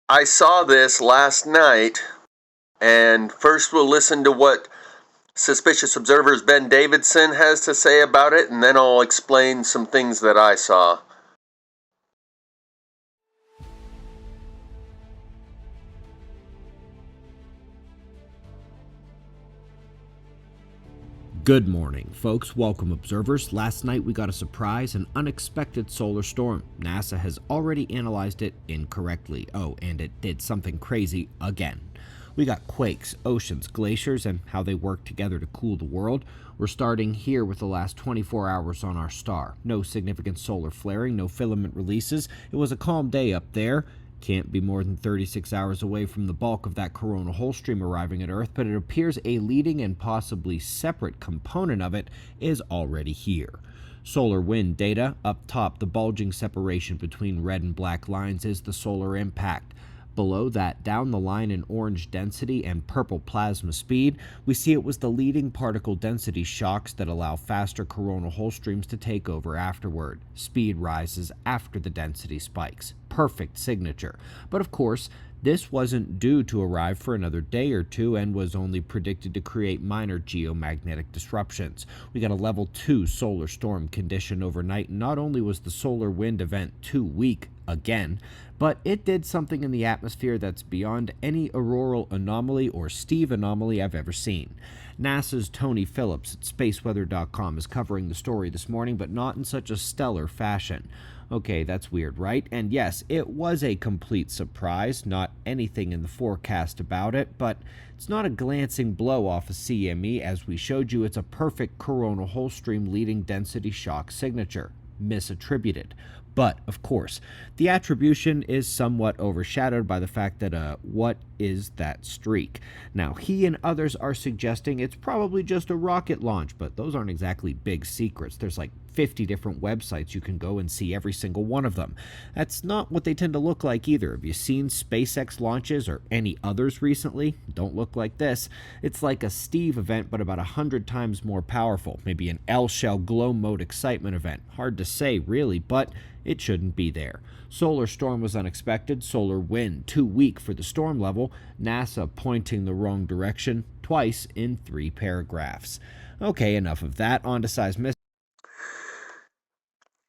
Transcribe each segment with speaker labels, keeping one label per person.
Speaker 1: I saw this last night, and first we'll listen to what Suspicious Observer's Ben Davidson has to say about it, and then I'll explain some things that I saw.
Speaker 2: Good morning, folks. Welcome, observers. Last night we got a surprise, an unexpected solar storm. NASA has already analyzed it incorrectly. Oh, and it did something crazy again. We got quakes, oceans, glaciers, and how they work together to cool the world. We're starting here with the last 24 hours on our star. No significant solar flaring, no filament releases. It was a calm day up there. Can't be more than 36 hours away from the bulk of that coronal hole stream arriving at Earth, but it appears a leading and possibly separate component of it is already here. Solar wind data. Up top, the bulging separation between red and black lines is the solar impact. Below that, down the line in orange density and purple plasma speed, we see it was the leading particle density shocks that allow faster coronal hole streams to take over afterward. Speed rises after the density spikes. Perfect signature. But of course, this wasn't due to arrive for another day or two and was only predicted to create minor geomagnetic disruptions. We got a level 2 solar storm condition overnight, and not only was the solar wind event too weak again, but it did something in the atmosphere that's beyond any auroral anomaly or Steve anomaly I've ever seen. NASA's Tony Phillips at spaceweather.com is covering the story this morning, but not in such a stellar fashion. Okay, that's weird, right? And yes, it was a complete surprise, not anything in the forecast about it, but it's not a glancing blow off a CME. As we showed you, it's a perfect coronal hole stream leading density shock signature, misattributed. But, of course, the attribution is somewhat overshadowed by the fact that, what is that streak? Now, he and others are suggesting it's probably just a rocket launch, but those aren't exactly big secrets. There's like 50 different websites you can go and see every single one of them. That's not what they tend to look like either. Have you seen SpaceX launches or any others recently? Don't look like this. It's like a Steve event, but about 100 times more powerful. Maybe an L-shell glow mode excitement event. Hard to say, really, but it shouldn't be there. Solar storm was unexpected. Solar wind too weak for the storm level. NASA pointing the wrong direction twice in 3 paragraphs. Okay, enough of that. On to seismicity.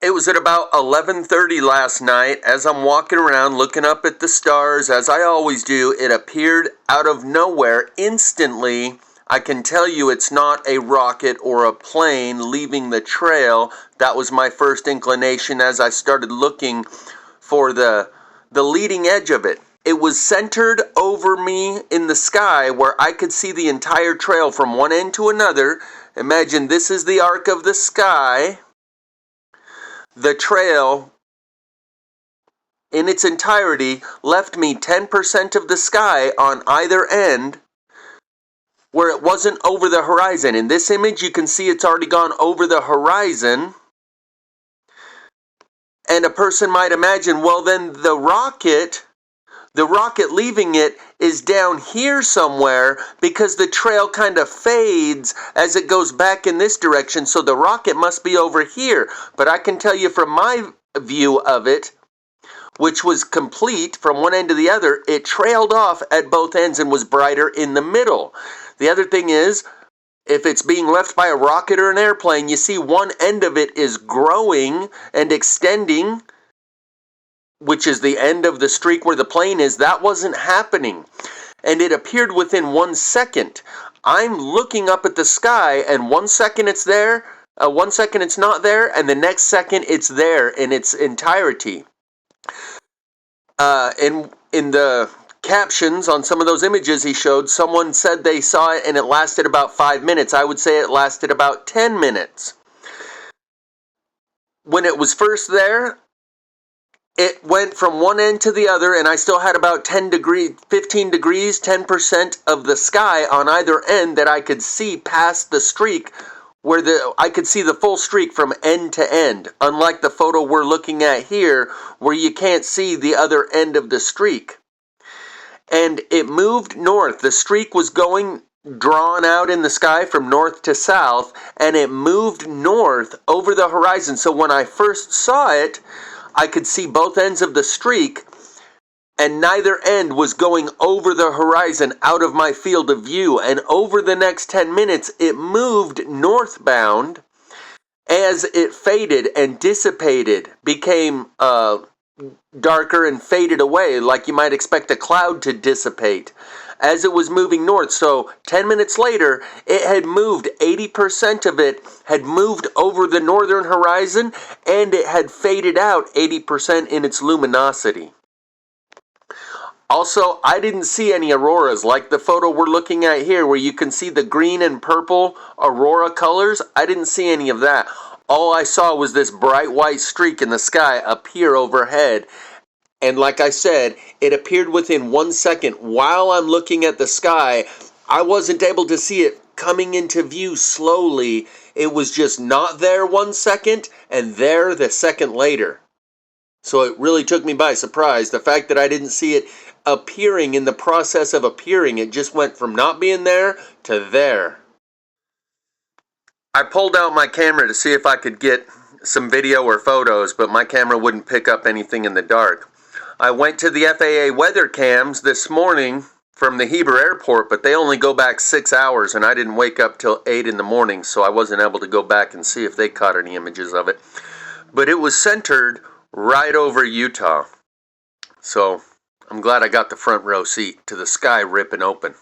Speaker 1: It was at about 11:30 last night. As I'm walking around looking up at the stars, as I always do, it appeared out of nowhere instantly. I can tell you it's not a rocket or a plane leaving the trail. That was my first inclination as I started looking for the leading edge of it. It was centered over me in the sky where I could see the entire trail from one end to another. Imagine this is the arc of the sky. The trail in its entirety left me 10% of the sky on either end where it wasn't over the horizon. In this image, you can see it's already gone over the horizon. And a person might imagine, well, then the rocket leaving it is down here somewhere because the trail kind of fades as it goes back in this direction. So the rocket must be over here. But I can tell you from my view of it, which was complete from one end to the other, it trailed off at both ends and was brighter in the middle. The other thing is, if it's being left by a rocket or an airplane, you see one end of it is growing and extending, which is the end of the streak where the plane is. That wasn't happening. And it appeared within 1 second. I'm looking up at the sky, and 1 second it's there, 1 second it's not there, and the next second it's there in its entirety. In the captions on some of those images he showed, someone said they saw it and it lasted about 5 minutes. I would say it lasted about 10 minutes. When it was first there, it went from one end to the other, and I still had about 10 degrees, 15 degrees, 10% of the sky on either end that I could see past the streak, where I could see the full streak from end to end, unlike the photo we're looking at here, where you can't see the other end of the streak. And it moved north. The streak was going drawn out in the sky from north to south, and it moved north over the horizon. So when I first saw it, I could see both ends of the streak, and neither end was going over the horizon out of my field of view. And over the next 10 minutes, it moved northbound as it faded and dissipated, became darker and faded away, like you might expect a cloud to dissipate as it was moving north. So 10 minutes later, it had moved, 80% of it had moved over the northern horizon, and it had faded out 80% in its luminosity. Also, I didn't see any auroras like the photo we're looking at here where you can see the green and purple aurora colors. I didn't see any of that. All I saw was this bright white streak in the sky appear overhead. And like I said, it appeared within 1 second. While I'm looking at the sky, I wasn't able to see it coming into view slowly. It was just not there 1 second and there the second later. So it really took me by surprise. The fact that I didn't see it appearing in the process of appearing, it just went from not being there to there. I pulled out my camera to see if I could get some video or photos, but my camera wouldn't pick up anything in the dark. I went to the FAA weather cams this morning from the Heber airport, but they only go back 6 hours, and I didn't wake up till 8 in the morning, so I wasn't able to go back and see if they caught any images of it. But it was centered right over Utah. So I'm glad I got the front row seat to the sky ripping open.